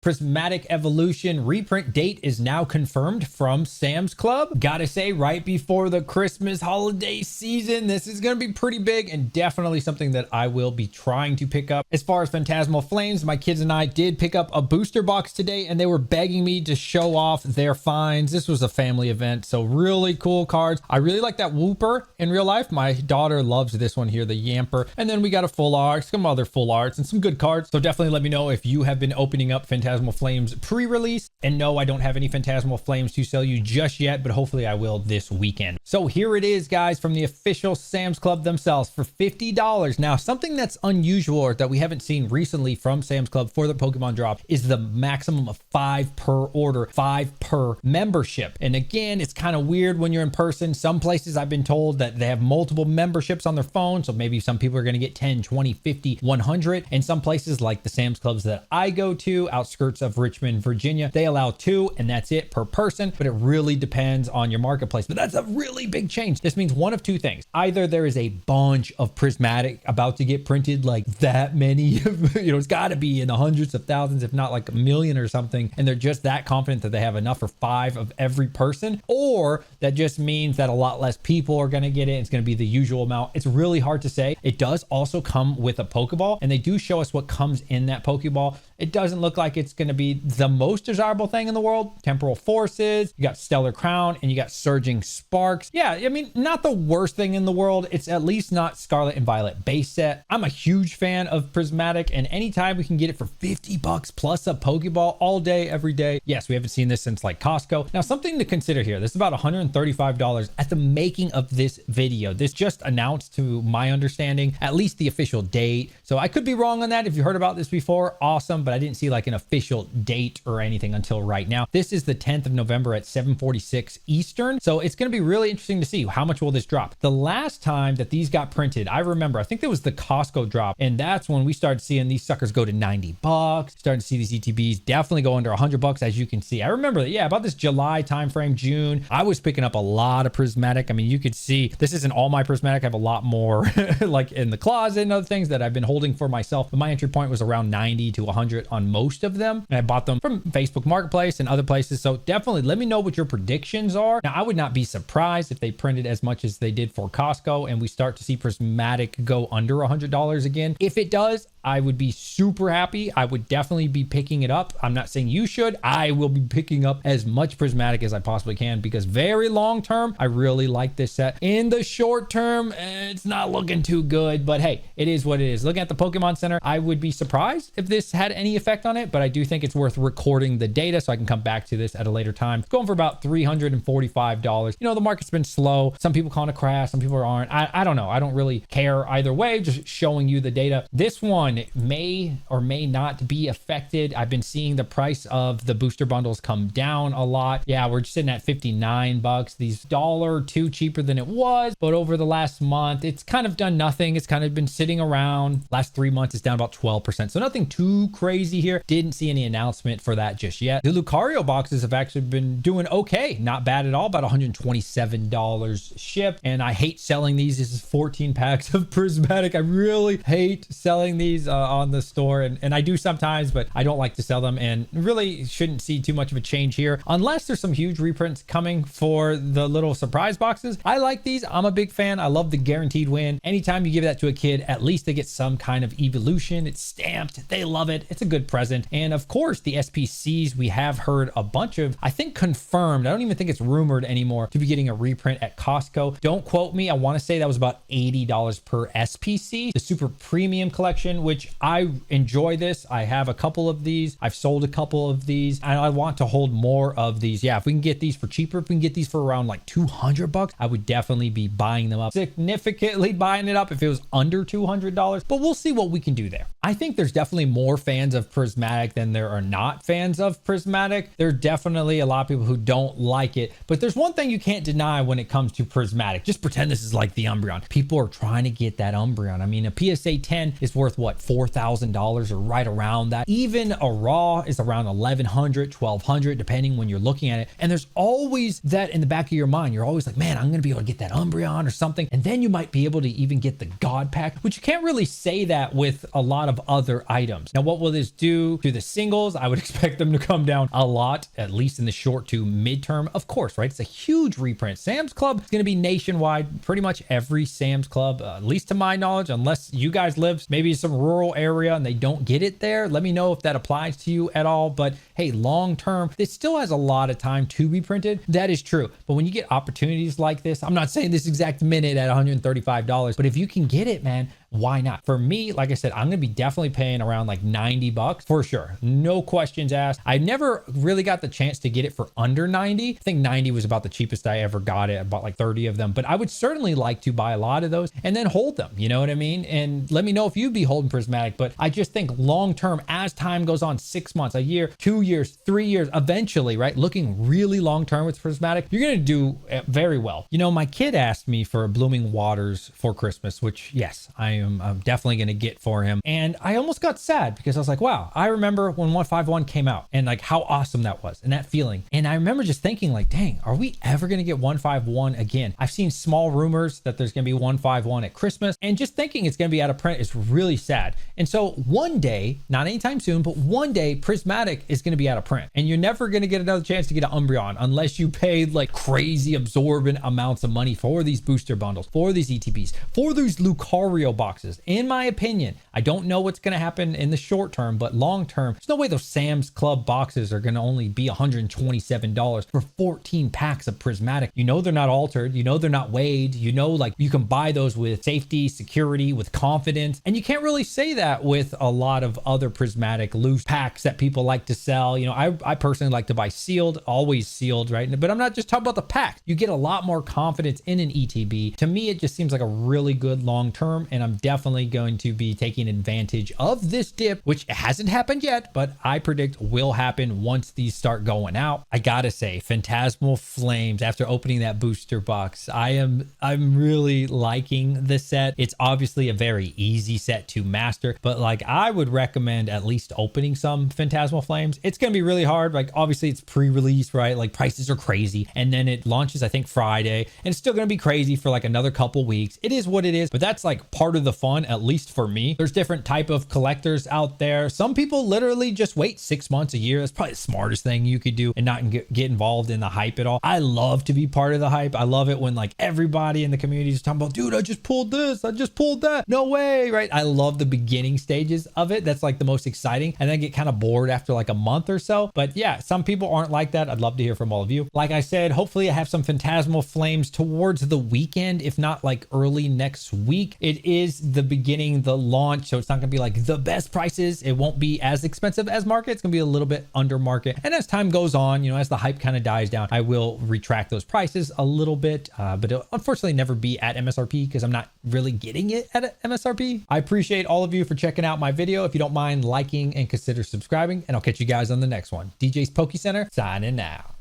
Prismatic Evolution reprint date is now confirmed from Sam's Club. Gotta say, right before the Christmas holiday season, this is gonna be pretty big and definitely something that I will be trying to pick up. As far as Fantasmal Flames, my kids and I did pick up a booster box today and they were begging me to show off their finds. This was a family event, so really cool cards. I really like that Whooper in real life. My daughter loves this one here, the Yamper. And then we got a full art, some other full arts, and some good cards. So definitely let me know if you have been opening up Fantasmal Flames pre-release. And no, I don't have any Fantasmal Flames to sell you just yet, but hopefully I will this weekend. So here it is, guys, from the official Sam's Club themselves for $50. Now, something that's unusual or that we haven't seen recently from Sam's Club for the Pokemon drop is the maximum of 5 per order, 5 per membership. And again, it's kind of weird when you're in person. Some places I've been told that they have multiple memberships on their phone. So maybe some people are going to get 10, 20, 50, 100. And some places like the Sam's Clubs that I go to, outskirts of Richmond, Virginia, they allow 2 and that's it per person, but it really depends on your marketplace. But that's a really big change. This means one of two things. Either there is a bunch of Prismatic about to get printed, like that many, it's got to be in the hundreds of thousands, if not like a million or something, and they're just that confident that they have enough for 5 of every person, or that just means that a lot less people are going to get it. It's going to be the usual amount. It's really hard to say. It does also come with a Pokeball, and they do show us what comes in that Pokeball. It doesn't look like it's going to be the most desirable thing in the world. Temporal Forces, you got Stellar Crown, and you got Surging Sparks. Yeah, I mean, not the worst thing in the world. It's at least not Scarlet and Violet base set. I'm a huge fan of Prismatic, and anytime we can get it for $50 plus a Pokeball all day, every day. Yes, we haven't seen this since like Costco. Now, something to consider here. This is about $135 at the making of this video. This just announced, to my understanding, at least the official date. So I could be wrong on that. If you heard about this before, awesome. But I didn't see like an official date or anything until right now. This is the 10th of November at 7:46 Eastern. So it's going to be really interesting to see how much will this drop. The last time that these got printed, I remember, I think there was the Costco drop. And that's when we started seeing these suckers go to $90. Starting to see these ETBs definitely go under $100, as you can see. I remember that, yeah, about this July timeframe, June, I was picking up a lot of Prismatic. I mean, you could see this isn't all my Prismatic. I have a lot more like in the closet and other things that I've been holding for myself. But my entry point was around 90 to 100 on most of them. And I bought them from Facebook Marketplace and other places. So definitely let me know what your predictions are. Now, I would not be surprised if they printed as much as they did for Costco and we start to see Prismatic go under $100 again. If it does, I would be super happy. I would definitely be picking it up. I'm not saying you should. I will be picking up as much Prismatic as I possibly can because very long term, I really like this set. In the short term, it's not looking too good, but hey, it is what it is. Looking at the Pokemon Center, I would be surprised if this had any effect on it, but I do think it's worth recording the data so I can come back to this at a later time. It's going for about $345. The market's been slow. Some people calling it a crash, some people aren't. I don't know. I don't really care either way, just showing you the data. This one may or may not be affected. I've been seeing the price of the booster bundles come down a lot. Yeah, we're sitting at $59. These $1 cheaper than it was, but over the last month, it's kind of done nothing. It's kind of been sitting around. Last 3 months, it's down about 12%. So nothing too crazy here. Didn't see any announcement for that just yet. The Lucario boxes have actually been doing okay. Not bad at all. About $127 shipped. And I hate selling these. This is 14 packs of Prismatic. I really hate selling these on the store. And I do sometimes, but I don't like to sell them and really shouldn't see too much of a change here unless there's some huge reprints coming for the little surprise boxes. I like these. I'm a big fan. I love the guaranteed win. Anytime you give that to a kid, at least they get some kind of evolution. It's stamped. They love it. It's a good present. And of course, the SPCs, we have heard a bunch of, I think confirmed, I don't even think it's rumored anymore, to be getting a reprint at Costco. Don't quote me. I want to say that was about $80 per SPC. The super premium collection, which I enjoy this. I have a couple of these. I've sold a couple of these and I want to hold more of these. Yeah, if we can get these for cheaper, if we can get these for around like $200, I would definitely be buying them up. Significantly buying it up if it was under $200, but we'll see what we can do there. I think there's definitely more fans of Prismatic than there are not fans of Prismatic. There are definitely a lot of people who don't like it, but there's one thing you can't deny when it comes to Prismatic. Just pretend this is like the Umbreon. People are trying to get that Umbreon. I mean, a PSA 10 is worth what, $4,000 or right around that. Even a raw is around $1,100, $1,200, depending when you're looking at it. And there's always that in the back of your mind. You're always like, man, I'm going to be able to get that Umbreon or something. And then you might be able to even get the God Pack, which you can't really say that with a lot of other items. Now, what will this do to the singles? I would expect them to come down a lot, at least in the short to midterm. Of course, right? It's a huge reprint. Sam's Club is going to be nationwide. Pretty much every Sam's Club, at least to my knowledge, unless you guys live maybe some rural area and they don't get it there. Let me know if that applies to you at all. But hey, long term, it still has a lot of time to be printed. That is true. But when you get opportunities like this, I'm not saying this exact minute at $135, but if you can get it, man, why not? For me, like I said, I'm going to be definitely paying around like 90 bucks for sure. No questions asked. I never really got the chance to get it for under 90. I think 90 was about the cheapest I ever got it. I bought like 30 of them, but I would certainly like to buy a lot of those and then hold them. You know what I mean? And let me know if you'd be holding Prismatic, but I just think long term, as time goes on, 6 months, a year, 2 years, 3 years, eventually, right? Looking really long term with Prismatic, you're going to do very well. You know, my kid asked me for Blooming Waters for Christmas, which yes, I'm definitely going to get for him. And I almost got sad because I was like, wow, I remember when 151 came out and like how awesome that was and that feeling. And I remember just thinking like, dang, are we ever going to get 151 again? I've seen small rumors that there's going to be 151 at Christmas, and just thinking it's going to be out of print is really sad. And so one day, not anytime soon, but one day Prismatic is going to be out of print, and you're never going to get another chance to get an Umbreon unless you paid like crazy absorbent amounts of money for these booster bundles, for these ETBs, for these Lucario boxes. In my opinion, I don't know what's going to happen in the short term, but long term, there's no way those Sam's Club boxes are going to only be $127 for 14 packs of Prismatic. You know they're not altered. You know they're not weighed. You know, like you can buy those with safety, security, with confidence. And you can't really say that with a lot of other Prismatic loose packs that people like to sell. You know, I personally like to buy sealed, always sealed, right? But I'm not just talking about the packs. You get a lot more confidence in an ETB. To me, it just seems like a really good long term, and I'm definitely going to be taking advantage of this dip, which hasn't happened yet, but I predict will happen once these start going out. I gotta say, Fantasmal Flames, after opening that booster box, I'm really liking the set. It's obviously a very easy set to master, but like I would recommend at least opening some Fantasmal Flames. It's gonna be really hard. Like obviously it's pre-release, right? Like prices are crazy, and then it launches I think Friday, and it's still gonna be crazy for like another couple weeks. It is what it is, but that's like part of the fun, at least for me. There's different type of collectors out there. Some people literally just wait 6 months, a year. That's probably the smartest thing you could do and not get involved in the hype at all. I love to be part of the hype. I love it when like everybody in the community is talking about, dude, I just pulled this, I just pulled that, no way, right? I love the beginning stages of it. That's like the most exciting, and then get kind of bored after like a month or so. But yeah, some people aren't like that. I'd love to hear from all of you. Like I said, hopefully I have some Fantasmal Flames towards the weekend, if not like early next week. It is the beginning, the launch, so it's not going to be like the best prices. It won't be as expensive as market. It's going to be a little bit under market. And as time goes on, you know, as the hype kind of dies down, I will retract those prices a little bit, but it'll unfortunately never be at MSRP because I'm not really getting it at MSRP. I appreciate all of you for checking out my video. If you don't mind liking and consider subscribing, and I'll catch you guys on the next one. DJ's Poke Center signing out.